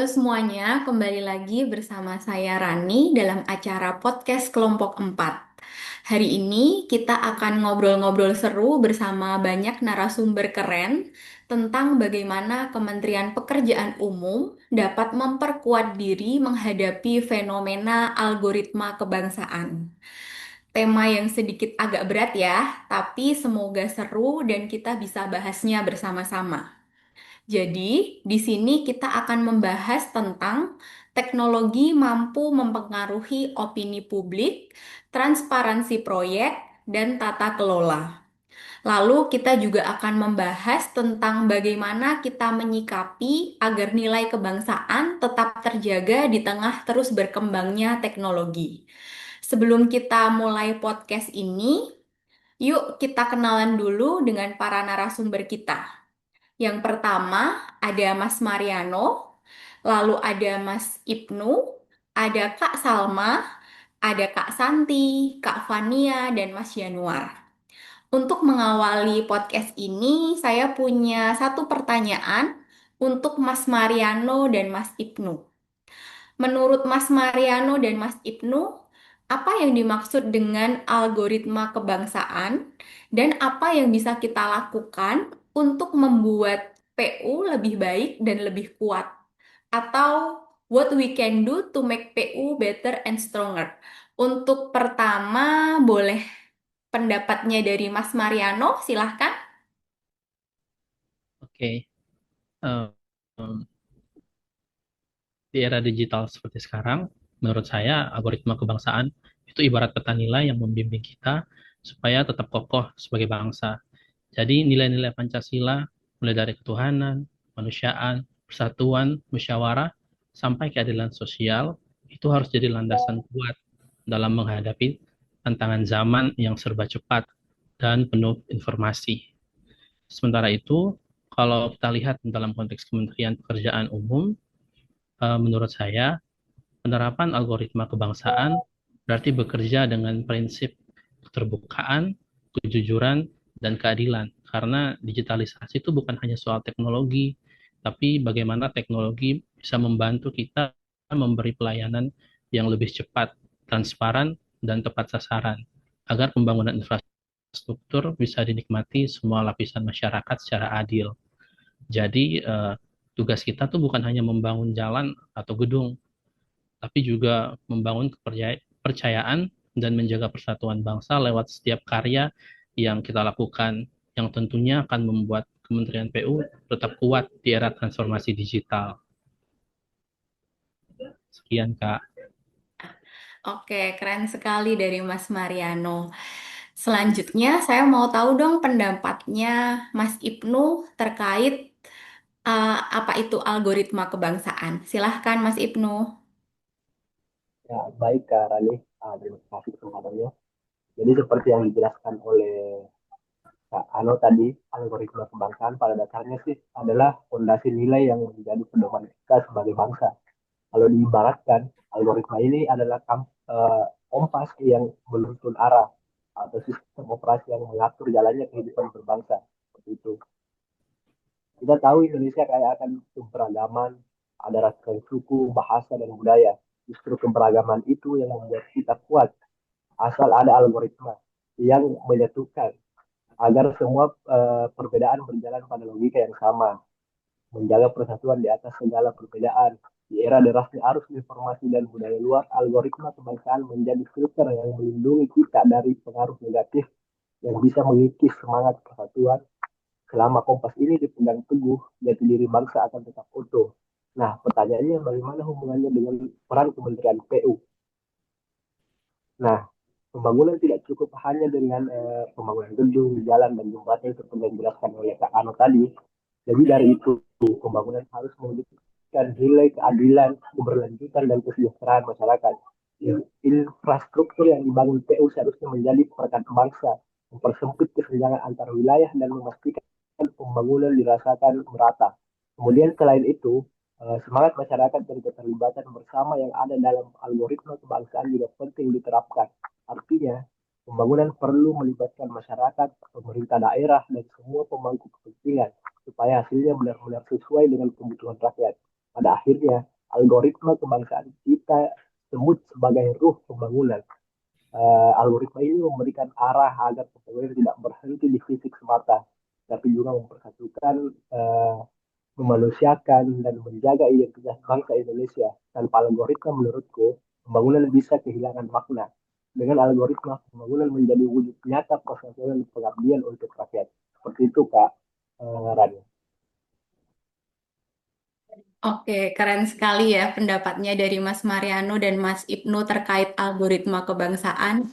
semuanya, kembali lagi bersama saya Rani dalam acara podcast Kelompok 4. Hari ini kita akan ngobrol-ngobrol seru bersama banyak narasumber keren tentang bagaimana Kementerian Pekerjaan Umum dapat memperkuat diri menghadapi fenomena algoritma kebangsaan. Tema yang sedikit agak berat ya, tapi semoga seru dan kita bisa bahasnya bersama-sama. Jadi, di sini kita akan membahas tentang teknologi mampu mempengaruhi opini publik, transparansi proyek, dan tata kelola. Lalu, kita juga akan membahas tentang bagaimana kita menyikapi agar nilai kebangsaan tetap terjaga di tengah terus berkembangnya teknologi. Sebelum kita mulai podcast ini, yuk kita kenalan dulu dengan para narasumber kita. Yang pertama ada Mas Mariano, lalu ada Mas Ibnu, ada Kak Salma, ada Kak Santi, Kak Fania, dan Mas Januar. Untuk mengawali podcast ini, saya punya satu pertanyaan untuk Mas Mariano dan Mas Ibnu. Menurut Mas Mariano dan Mas Ibnu, apa yang dimaksud dengan algoritma kebangsaan dan apa yang bisa kita lakukan untuk membuat PU lebih baik dan lebih kuat? Atau what we can do to make PU better and stronger? Untuk pertama, boleh pendapatnya dari Mas Mariano, silahkan. Oke, eh, em, di era digital seperti sekarang, menurut saya algoritma kebangsaan itu ibarat peta nilai yang membimbing kita supaya tetap kokoh sebagai bangsa. Jadi nilai-nilai Pancasila, mulai dari ketuhanan, kemanusiaan, persatuan, musyawarah, sampai keadilan sosial, itu harus jadi landasan kuat dalam menghadapi tantangan zaman yang serba cepat dan penuh informasi. Sementara itu, kalau kita lihat dalam konteks Kementerian Pekerjaan Umum, menurut saya, penerapan algoritma kebangsaan berarti bekerja dengan prinsip keterbukaan, kejujuran, dan keadilan. Karena digitalisasi itu bukan hanya soal teknologi, tapi bagaimana teknologi bisa membantu kita memberi pelayanan yang lebih cepat, transparan, dan tepat sasaran, agar pembangunan infrastruktur bisa dinikmati semua lapisan masyarakat secara adil. Jadi, tugas kita tuh bukan hanya membangun jalan atau gedung, tapi juga membangun kepercayaan dan menjaga persatuan bangsa lewat setiap karya yang kita lakukan, yang tentunya akan membuat Kementerian PU tetap kuat di era transformasi digital. Sekian, Kak. Oke, keren sekali dari Mas Mariano. Selanjutnya, saya mau tahu dong pendapatnya Mas Ibnu terkait apa itu algoritma kebangsaan. Silahkan, Mas Ibnu. Ya, baik Kak Rani. Terima kasih kesempatannya. Jadi seperti yang dijelaskan oleh Kak Ano tadi, algoritma kebangsaan pada dasarnya sih adalah fondasi nilai yang menjadi pedoman kita sebagai bangsa. Kalau diibaratkan, algoritma ini adalah kompas yang menuntun arah atau sistem operasi yang mengatur jalannya kehidupan berbangsa. Seperti itu. Kita tahu Indonesia kaya akan keberagaman, ada ragam suku, bahasa, dan budaya. Justru keberagaman itu yang membuat kita kuat asal ada algoritma yang menyatukan agar semua perbedaan berjalan pada logika yang sama, menjaga persatuan di atas segala perbedaan. Di era derasnya arus informasi dan budaya luar, algoritma kebangsaan menjadi filter yang melindungi kita dari pengaruh negatif yang bisa mengikis semangat persatuan. Selama kompas ini dipegang teguh, jati diri bangsa akan tetap utuh. Nah, pertanyaannya bagaimana hubungannya dengan peran Kementerian PU? Nah, pembangunan tidak cukup hanya dengan pembangunan gedung, jalan, dan jembatan seperti yang dijelaskan oleh Kak Ano tadi. Jadi dari itu, pembangunan harus mewujudkan nilai keadilan, keberlanjutan, dan kesejahteraan masyarakat. Infrastruktur yang dibangun PU seharusnya menjadi perekat bangsa, mempersempit kesenjangan antar wilayah, dan memastikan pembangunan dirasakan merata. Kemudian selain itu, semangat masyarakat dan keterlibatan bersama yang ada dalam algoritma kebangsaan juga penting diterapkan. Artinya, pembangunan perlu melibatkan masyarakat, pemerintah daerah, dan semua pemangku kepentingan supaya hasilnya benar-benar sesuai dengan kebutuhan rakyat. Pada akhirnya, algoritma kebangsaan kita sebut sebagai ruh pembangunan. Algoritma ini memberikan arah agar pembangunan tidak berhenti di fisik semata, tapi juga mempersatukan, memanusiakan, dan menjaga identitas bangsa Indonesia. Tanpa algoritma, menurutku, pembangunan bisa kehilangan makna. Dengan algoritma, pembangunan menjadi wujud nyata persatuan dan pengabdian untuk rakyat. Seperti itu, Kak Rani. Oke, keren sekali ya pendapatnya dari Mas Mariano dan Mas Ibnu terkait algoritma kebangsaan.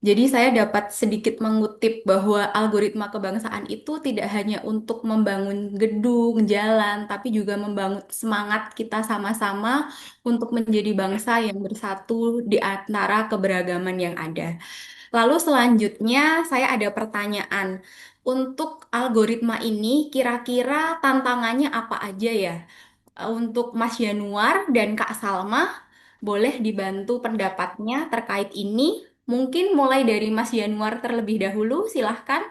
Jadi saya dapat sedikit mengutip bahwa algoritma kebangsaan itu tidak hanya untuk membangun gedung, jalan, tapi juga membangun semangat kita sama-sama untuk menjadi bangsa yang bersatu di antara keberagaman yang ada. Lalu selanjutnya saya ada pertanyaan. Untuk algoritma ini kira-kira tantangannya apa aja ya? Untuk Mas Januar dan Kak Salma, boleh dibantu pendapatnya terkait ini. Mungkin mulai dari Mas Januar terlebih dahulu, silahkan.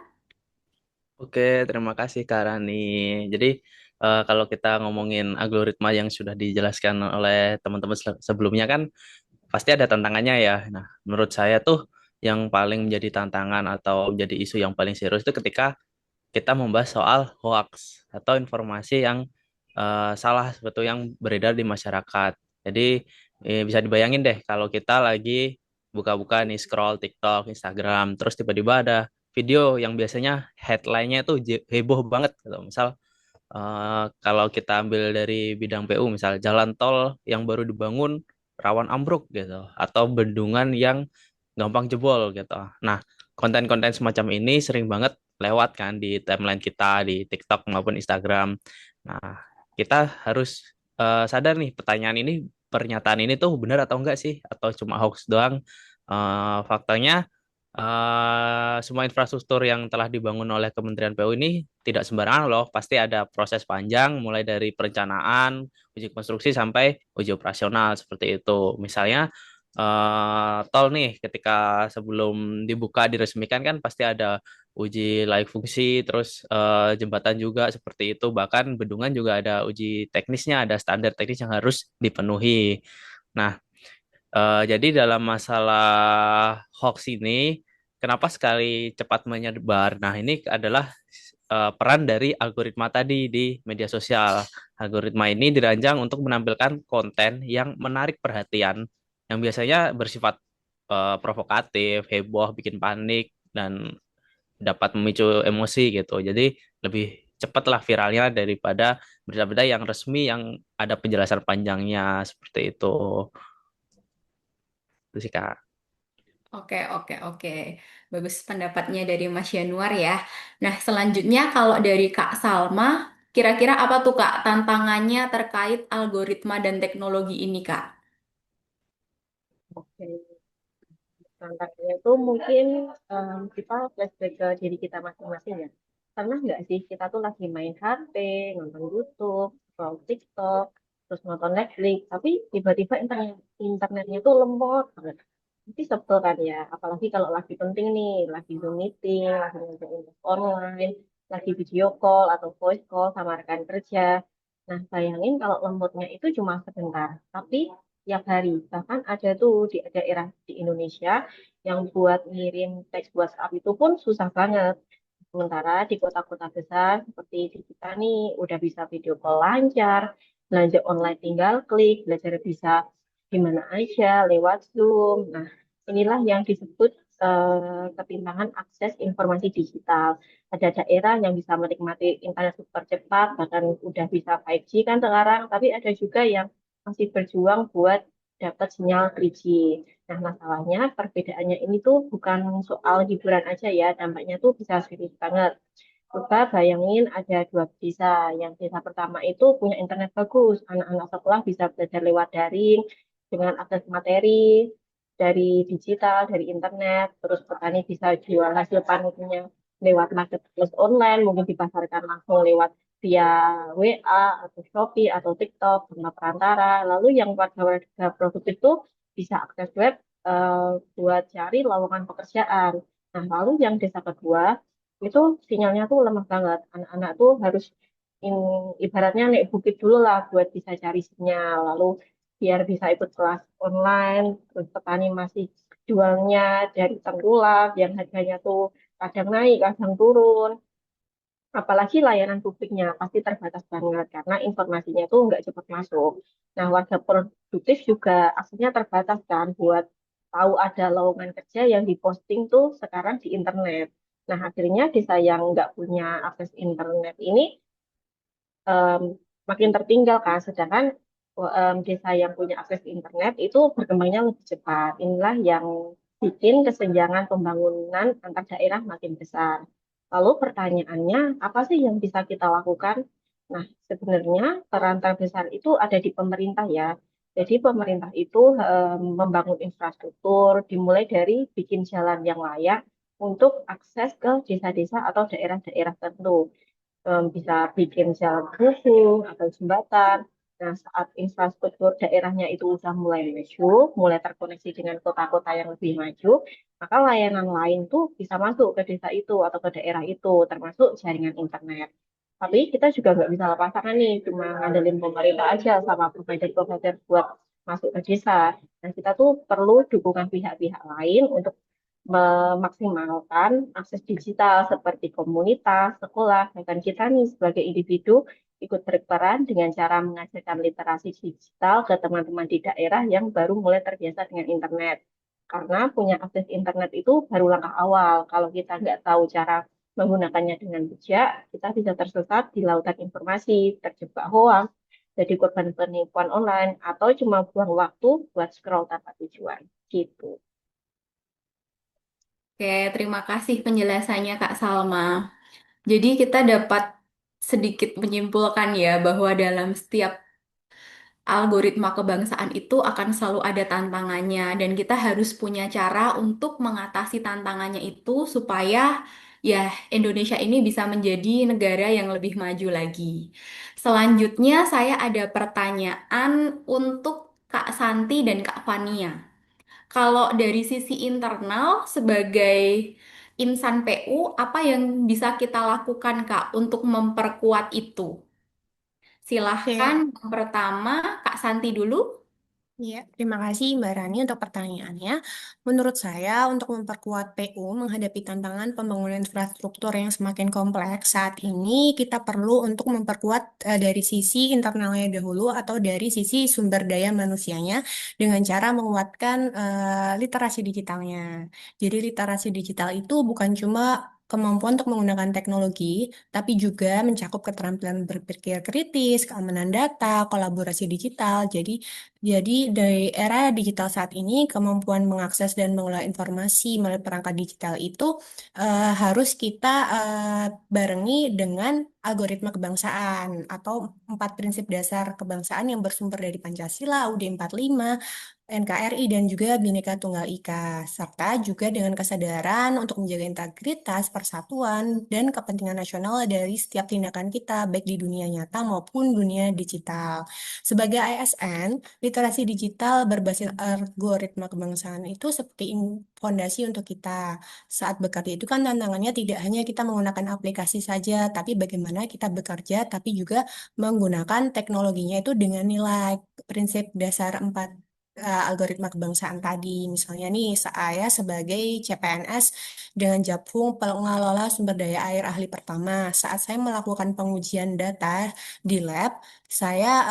Oke, terima kasih Kak Rani. Jadi kalau kita ngomongin algoritma yang sudah dijelaskan oleh teman-teman sebelumnya kan pasti ada tantangannya ya. Nah, menurut saya tuh yang paling menjadi tantangan atau menjadi isu yang paling serius itu ketika kita membahas soal hoax atau informasi yang salah seperti yang beredar di masyarakat. Jadi bisa dibayangin deh kalau kita lagi buka-buka nih scroll TikTok, Instagram, terus tiba-tiba ada video yang biasanya headline-nya tuh heboh banget gitu. Misal kalau kita ambil dari bidang PU, misal jalan tol yang baru dibangun rawan ambruk gitu, atau bendungan yang gampang jebol gitu. Nah, konten-konten semacam ini sering banget lewat kan di timeline kita di TikTok maupun Instagram. Nah, kita harus sadar nih pertanyaan ini, pernyataan ini tuh benar atau enggak sih, atau cuma hoax doang. Faktanya semua infrastruktur yang telah dibangun oleh Kementerian PU ini tidak sembarangan loh, pasti ada proses panjang mulai dari perencanaan, uji konstruksi sampai uji operasional seperti itu. Misalnya tol nih ketika sebelum dibuka diresmikan kan pasti ada uji layak fungsi, terus jembatan juga seperti itu, bahkan bendungan juga ada uji teknisnya, ada standar teknis yang harus dipenuhi. Nah, jadi dalam masalah hoax ini, kenapa sekali cepat menyebar? Nah, ini adalah peran dari algoritma tadi di media sosial. Algoritma ini dirancang untuk menampilkan konten yang menarik perhatian, yang biasanya bersifat provokatif, heboh, bikin panik, dan dapat memicu emosi gitu. Jadi lebih cepatlah viralnya daripada berita-berita yang resmi yang ada penjelasan panjangnya seperti itu. Itu sih Kak. Oke, oke, oke. Bagus pendapatnya dari Mas Januar ya. Nah, selanjutnya kalau dari Kak Salma, kira-kira apa tuh Kak tantangannya terkait algoritma dan teknologi ini Kak? Oke, tantangannya itu mungkin kita flashback ke diri kita masing-masing ya. Pernah nggak sih kita tuh lagi main HP, nonton YouTube, scroll TikTok, terus nonton Netflix, tapi tiba-tiba internetnya tuh lemot banget. Nanti sebel kan ya, apalagi kalau lagi penting nih, lagi Zoom meeting, lagi ngerjain tugas online, lagi video call atau voice call sama rekan kerja. Nah, bayangin kalau lemotnya itu cuma sebentar, tapi tiap hari. Bahkan ada tuh di daerah di Indonesia yang buat ngirim teks WhatsApp itu pun susah banget. Sementara di kota-kota besar seperti di kita nih udah bisa video call lancar, belanja online tinggal klik, belajar bisa di mana aja lewat Zoom. Nah, inilah yang disebut ketimpangan akses informasi digital. Ada daerah yang bisa menikmati internet super cepat, bahkan udah bisa 5G kan sekarang, tapi ada juga yang masih berjuang buat dapat sinyal 3G. Nah, masalahnya perbedaannya ini tuh bukan soal hiburan aja ya, dampaknya tuh bisa serius banget. Coba bayangin ada dua desa. Yang desa pertama itu punya internet bagus, anak-anak sekolah bisa belajar lewat daring dengan akses materi dari digital, dari internet, terus petani bisa jual hasil panennya lewat marketplace online, mungkin dipasarkan langsung lewat via WA atau Shopee atau TikTok sama perantara. Lalu yang warga-warga produktif itu bisa akses web buat cari lowongan pekerjaan. Nah, lalu yang desa kedua itu sinyalnya tuh lemah banget. Anak-anak tuh harus ibaratnya naik bukit dulu lah buat bisa cari sinyal. Lalu biar bisa ikut kelas online, terus petani masih jualnya dari tengkulak yang harganya tuh kadang naik, kadang turun. Apalagi layanan publiknya pasti terbatas banget karena informasinya tuh nggak cepat masuk. Nah, warga produktif juga aksesnya terbatas kan buat tahu ada lowongan kerja yang diposting tuh sekarang di internet. Nah, akhirnya desa yang nggak punya akses internet ini em, makin tertinggal kan, sedangkan desa yang punya akses internet itu berkembangnya lebih cepat. Inilah yang bikin kesenjangan pembangunan antar daerah makin besar. Lalu pertanyaannya, apa sih yang bisa kita lakukan? Nah, sebenarnya peran terbesar itu ada di pemerintah ya. Jadi pemerintah itu membangun infrastruktur, dimulai dari bikin jalan yang layak untuk akses ke desa-desa atau daerah-daerah tertentu, bisa bikin jalan penghubung atau jembatan. Nah, saat infrastruktur daerahnya itu udah mulai maju, mulai terkoneksi dengan kota-kota yang lebih maju, maka layanan lain tuh bisa masuk ke desa itu atau ke daerah itu, termasuk jaringan internet. Tapi kita juga nggak bisa lepas tangan nih, cuma ngandelin pemerintah aja sama provider-provider buat masuk ke desa. Nah, kita tuh perlu dukungan pihak-pihak lain untuk memaksimalkan akses digital seperti komunitas, sekolah, bahkan kita nih sebagai individu ikut berperan dengan cara mengajarkan literasi digital ke teman-teman di daerah yang baru mulai terbiasa dengan internet. Karena punya akses internet itu baru langkah awal. Kalau kita nggak tahu cara menggunakannya dengan bijak, kita bisa tersesat di lautan informasi, terjebak hoax, jadi korban penipuan online, atau cuma buang waktu buat scroll tanpa tujuan. Gitu. Oke, terima kasih penjelasannya Kak Salma. Jadi kita dapat sedikit menyimpulkan ya bahwa dalam setiap algoritma kebangsaan itu akan selalu ada tantangannya dan kita harus punya cara untuk mengatasi tantangannya itu supaya ya Indonesia ini bisa menjadi negara yang lebih maju lagi. Selanjutnya saya ada pertanyaan untuk Kak Santi dan Kak Fania. Kalau dari sisi internal sebagai insan PU, apa yang bisa kita lakukan Kak untuk memperkuat itu? Silahkan Oke, yang pertama Kak Santi dulu. ya, terima kasih Mbak Rani untuk pertanyaannya. Menurut saya, untuk memperkuat PU menghadapi tantangan pembangunan infrastruktur yang semakin kompleks, saat ini kita perlu untuk memperkuat dari sisi internalnya dahulu atau dari sisi sumber daya manusianya dengan cara menguatkan literasi digitalnya. Jadi literasi digital itu bukan cuma kemampuan untuk menggunakan teknologi, tapi juga mencakup keterampilan berpikir kritis, keamanan data, kolaborasi digital. Jadi dari era digital saat ini, kemampuan mengakses dan mengolah informasi melalui perangkat digital itu harus kita barengi dengan algoritma kebangsaan atau 4 prinsip dasar kebangsaan yang bersumber dari Pancasila, UUD 45, NKRI, dan juga Bhinneka Tunggal Ika, serta juga dengan kesadaran untuk menjaga integritas, persatuan, dan kepentingan nasional dari setiap tindakan kita, baik di dunia nyata maupun dunia digital. Sebagai ASN, literasi digital berbasis algoritma kebangsaan itu seperti fondasi untuk kita. Saat bekerja itu kan tantangannya tidak hanya kita menggunakan aplikasi saja, tapi bagaimana kita bekerja, tapi juga menggunakan teknologinya itu dengan nilai prinsip dasar 4 algoritma kebangsaan tadi. Misalnya nih, saya sebagai CPNS dengan Japung pengelola sumber daya air ahli pertama, saat saya melakukan pengujian data di lab, saya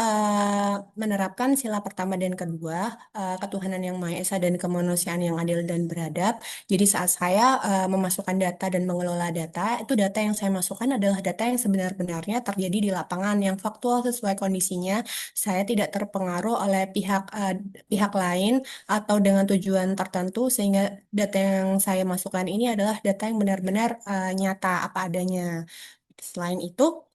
menerapkan sila pertama dan kedua, ketuhanan yang Maha Esa dan kemanusiaan yang adil dan beradab. Jadi saat saya memasukkan data dan mengelola data, itu data yang saya masukkan adalah data yang sebenar-benarnya terjadi di lapangan, yang faktual sesuai kondisinya. Saya tidak terpengaruh oleh pihak lain atau dengan tujuan tertentu, sehingga data yang saya masukkan ini adalah data yang benar-benar nyata apa adanya. Selain itu,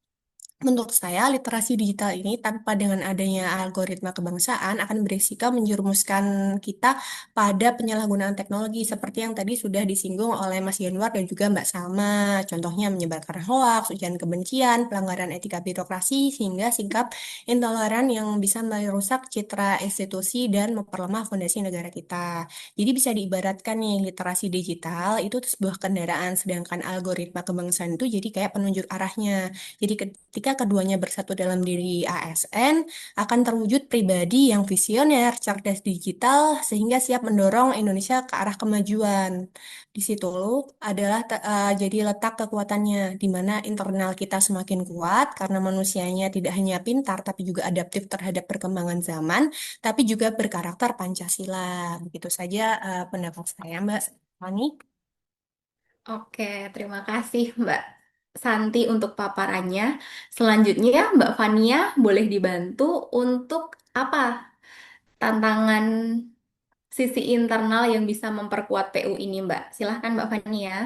menurut saya, literasi digital ini tanpa dengan adanya algoritma kebangsaan akan berisiko menjerumuskan kita pada penyalahgunaan teknologi seperti yang tadi sudah disinggung oleh Mas Yanwar dan juga Mbak Salma. Contohnya menyebarkan hoaks, ujaran kebencian, pelanggaran etika birokrasi, sehingga sikap intoleran yang bisa merusak citra institusi dan memperlemah fondasi negara kita. Jadi bisa diibaratkan nih, literasi digital itu sebuah kendaraan, sedangkan algoritma kebangsaan itu jadi kayak penunjuk arahnya. Jadi ketika keduanya bersatu dalam diri ASN akan terwujud pribadi yang visioner, cerdas digital, sehingga siap mendorong Indonesia ke arah kemajuan. Di situ adalah jadi letak kekuatannya, di mana internal kita semakin kuat karena manusianya tidak hanya pintar, tapi juga adaptif terhadap perkembangan zaman, tapi juga berkarakter Pancasila. Begitu saja pendapat saya, Mbak Fani. Oke, terima kasih Mbak Santi untuk paparannya. Selanjutnya, Mbak Fania boleh dibantu untuk apa tantangan sisi internal yang bisa memperkuat PU ini, Mbak? Silahkan Mbak Fania.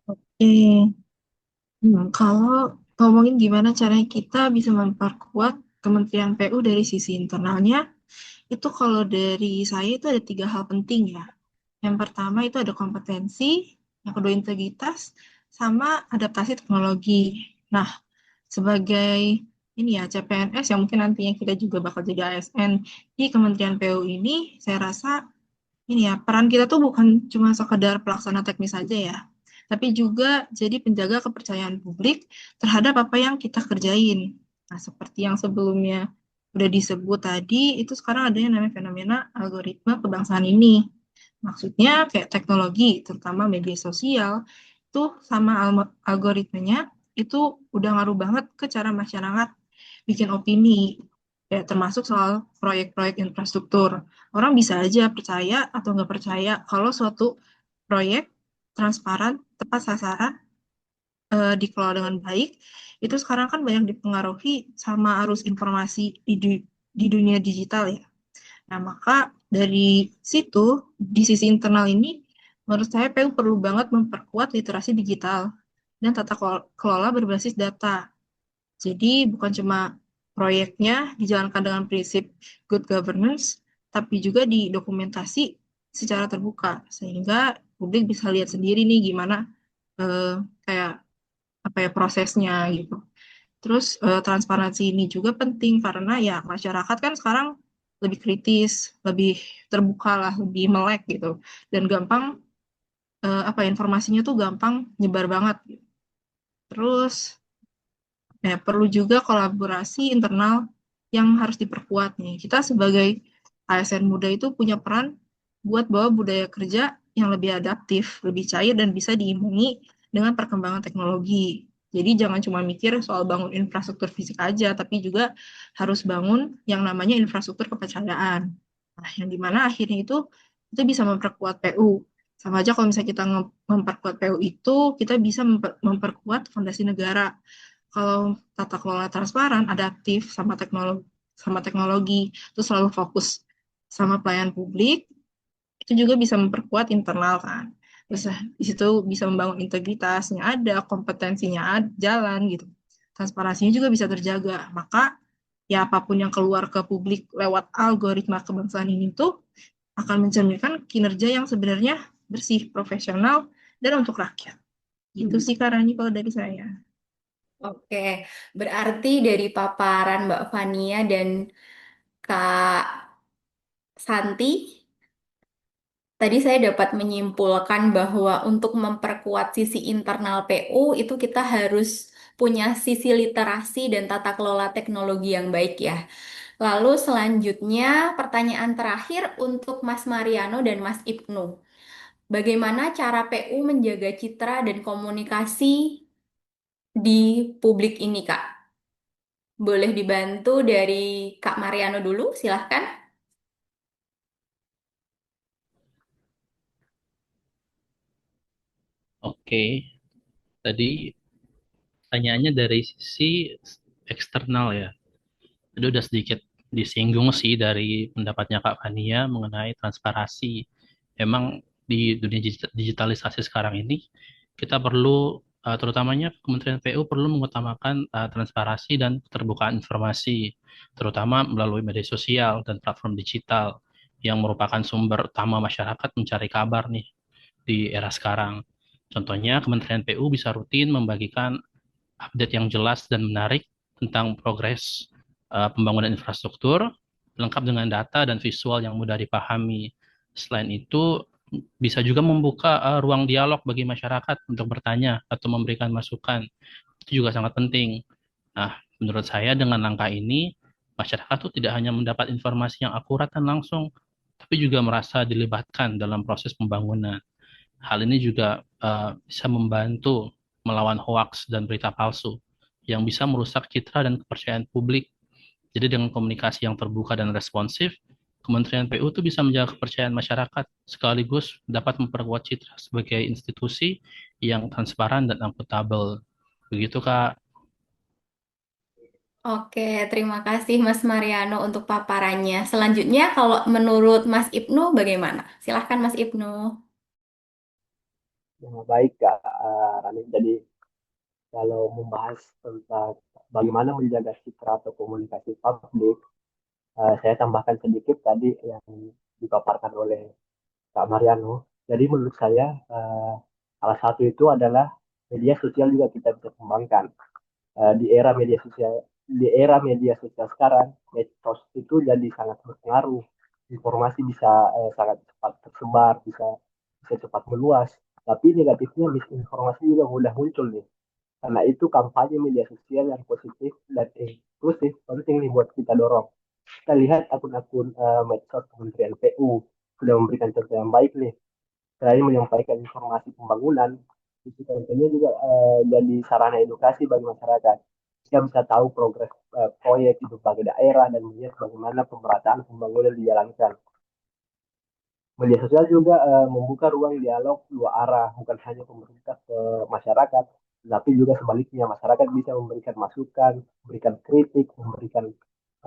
Oke. Kalau ngomongin gimana caranya kita bisa memperkuat Kementerian PU dari sisi internalnya, itu kalau dari saya itu ada 3 hal penting ya. Yang pertama itu ada kompetensi, yang kedua integritas, sama adaptasi teknologi. Nah, sebagai ini ya CPNS yang mungkin nantinya kita juga bakal jadi ASN di Kementerian PU ini, saya rasa ini ya, peran kita tuh bukan cuma sekedar pelaksana teknis saja ya, tapi juga jadi penjaga kepercayaan publik terhadap apa yang kita kerjain. Nah, seperti yang sebelumnya udah disebut tadi, itu sekarang ada yang namanya fenomena algoritma kebangsaan ini. Maksudnya kayak teknologi, terutama media sosial, itu sama algoritmanya itu udah ngaruh banget ke cara masyarakat bikin opini, ya termasuk soal proyek-proyek infrastruktur. Orang bisa aja percaya atau nggak percaya kalau suatu proyek transparan, tepat sasaran, dikelola dengan baik, itu sekarang kan banyak dipengaruhi sama arus informasi di dunia digital ya. Nah, maka dari situ, di sisi internal ini, menurut saya PU perlu banget memperkuat literasi digital dan tata kelola berbasis data. Jadi bukan cuma proyeknya dijalankan dengan prinsip good governance, tapi juga didokumentasi secara terbuka sehingga publik bisa lihat sendiri nih gimana eh, kayak apa ya prosesnya gitu. Terus transparansi ini juga penting karena ya masyarakat kan sekarang lebih kritis, lebih terbuka lah, lebih melek gitu dan gampang apa ya, informasinya tuh gampang nyebar banget gitu. Terus ya, perlu juga kolaborasi internal yang harus diperkuat nih. Kita sebagai ASN muda itu punya peran buat bawa budaya kerja yang lebih adaptif, lebih cair, dan bisa diimbangi dengan perkembangan teknologi. Jadi jangan cuma mikir soal bangun infrastruktur fisik aja, tapi juga harus bangun yang namanya infrastruktur kepercayaan. Nah, yang dimana akhirnya itu bisa memperkuat PU. Sama aja kalau misalnya kita memperkuat PU itu, kita bisa memperkuat fondasi negara. Kalau tata kelola transparan, adaptif sama teknologi, itu selalu fokus sama pelayanan publik, itu juga bisa memperkuat internal kan. Terus di situ bisa membangun integritasnya ada, kompetensinya ada, jalan gitu. Transparansinya juga bisa terjaga. Maka ya apapun yang keluar ke publik lewat algoritma kebangsaan ini tuh akan mencerminkan kinerja yang sebenarnya bersih, profesional, dan untuk rakyat. Gitu sih Kak Rani kalau dari saya. Oke, berarti dari paparan Mbak Fania dan Kak Santi, tadi saya dapat menyimpulkan bahwa untuk memperkuat sisi internal PU itu kita harus punya sisi literasi dan tata kelola teknologi yang baik ya. Lalu selanjutnya pertanyaan terakhir untuk Mas Mariano dan Mas Ibnu. Bagaimana cara PU menjaga citra dan komunikasi di publik ini, Kak? Boleh dibantu dari Kak Mariano dulu, silahkan. Oke, tadi pertanyaannya dari sisi eksternal ya. Itu udah sedikit disinggung sih dari pendapatnya Kak Fania mengenai transparansi. Emang di dunia digitalisasi sekarang ini kita perlu terutamanya Kementerian PU perlu mengutamakan transparansi dan keterbukaan informasi, terutama melalui media sosial dan platform digital yang merupakan sumber utama masyarakat mencari kabar nih di era sekarang. Contohnya, Kementerian PU bisa rutin membagikan update yang jelas dan menarik tentang progres pembangunan infrastruktur, lengkap dengan data dan visual yang mudah dipahami. Selain itu, bisa juga membuka ruang dialog bagi masyarakat untuk bertanya atau memberikan masukan. Itu juga sangat penting. Nah, menurut saya dengan langkah ini, masyarakat tuh tidak hanya mendapat informasi yang akurat dan langsung, tapi juga merasa dilibatkan dalam proses pembangunan. Hal ini juga bisa membantu melawan hoaks dan berita palsu yang bisa merusak citra dan kepercayaan publik. Jadi dengan komunikasi yang terbuka dan responsif, Kementerian PU itu bisa menjaga kepercayaan masyarakat sekaligus dapat memperkuat citra sebagai institusi yang transparan dan akuntabel. Begitu, Kak. Oke, terima kasih Mas Mariano untuk paparannya. Selanjutnya, kalau menurut Mas Ibnu bagaimana? Silahkan Mas Ibnu. Baik Kak Rani. Jadi kalau membahas tentang bagaimana menjaga citra atau komunikasi publik, saya tambahkan sedikit tadi yang dipaparkan oleh Kak Mariano. Jadi menurut saya salah satu itu adalah media sosial juga kita bisa kembangkan. Di era media sosial sekarang, medsos itu jadi sangat berpengaruh. Informasi bisa sangat cepat tersebar, bisa bisa cepat meluas. Tapi negatifnya misinformasi juga mudah muncul nih. Karena itu kampanye media sosial yang positif dan inklusif penting nih buat kita dorong. Kita lihat akun-akun medsos Kementerian PU sudah memberikan contoh yang baik nih. Selain menyampaikan informasi pembangunan, itu tentunya juga jadi sarana edukasi bagi masyarakat. Kita bisa tahu progres proyek di berbagai daerah dan melihat bagaimana pemerataan pembangunan dijalankan. Media sosial juga membuka ruang dialog dua arah, bukan hanya pemerintah ke masyarakat, tapi juga sebaliknya masyarakat bisa memberikan masukan, memberikan kritik, memberikan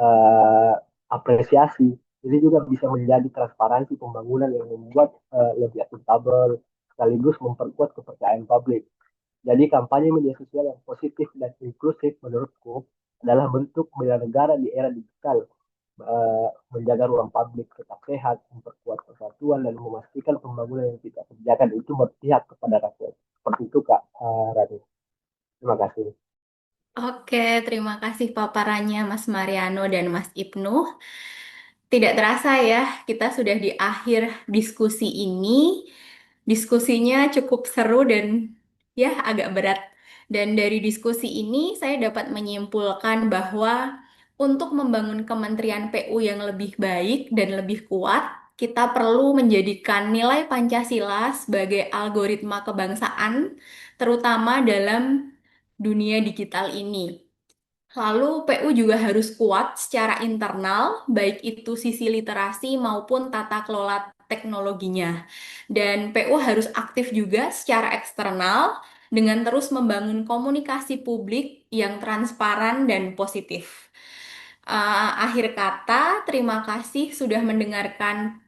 eh, apresiasi. Ini juga bisa menjadi transparansi pembangunan yang membuat lebih akuntabel, sekaligus memperkuat kepercayaan publik. Jadi kampanye media sosial yang positif dan inklusif menurutku adalah bentuk bela negara di era digital, menjaga ruang publik tetap sehat, memperkuat persatuan, dan memastikan pembangunan yang kita kerjakan itu berpihak kepada rakyat. Seperti itu Kak Rani. Terima kasih. Oke, terima kasih paparannya Mas Mariano dan Mas Ibnu. Tidak terasa ya, kita sudah di akhir diskusi ini. Diskusinya cukup seru dan ya agak berat. Dan dari diskusi ini saya dapat menyimpulkan bahwa untuk membangun Kementerian PU yang lebih baik dan lebih kuat, kita perlu menjadikan nilai Pancasila sebagai algoritma kebangsaan, terutama dalam dunia digital ini. Lalu PU juga harus kuat secara internal, baik itu sisi literasi maupun tata kelola teknologinya. Dan PU harus aktif juga secara eksternal dengan terus membangun komunikasi publik yang transparan dan positif. Akhir kata, terima kasih sudah mendengarkan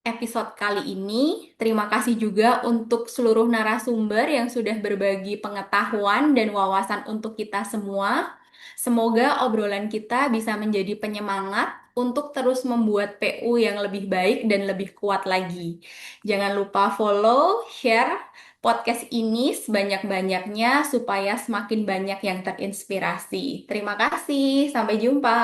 episode kali ini. Terima kasih juga untuk seluruh narasumber yang sudah berbagi pengetahuan dan wawasan untuk kita semua. Semoga obrolan kita bisa menjadi penyemangat untuk terus membuat PU yang lebih baik dan lebih kuat lagi. Jangan lupa follow, share podcast ini sebanyak-banyaknya supaya semakin banyak yang terinspirasi. Terima kasih, sampai jumpa.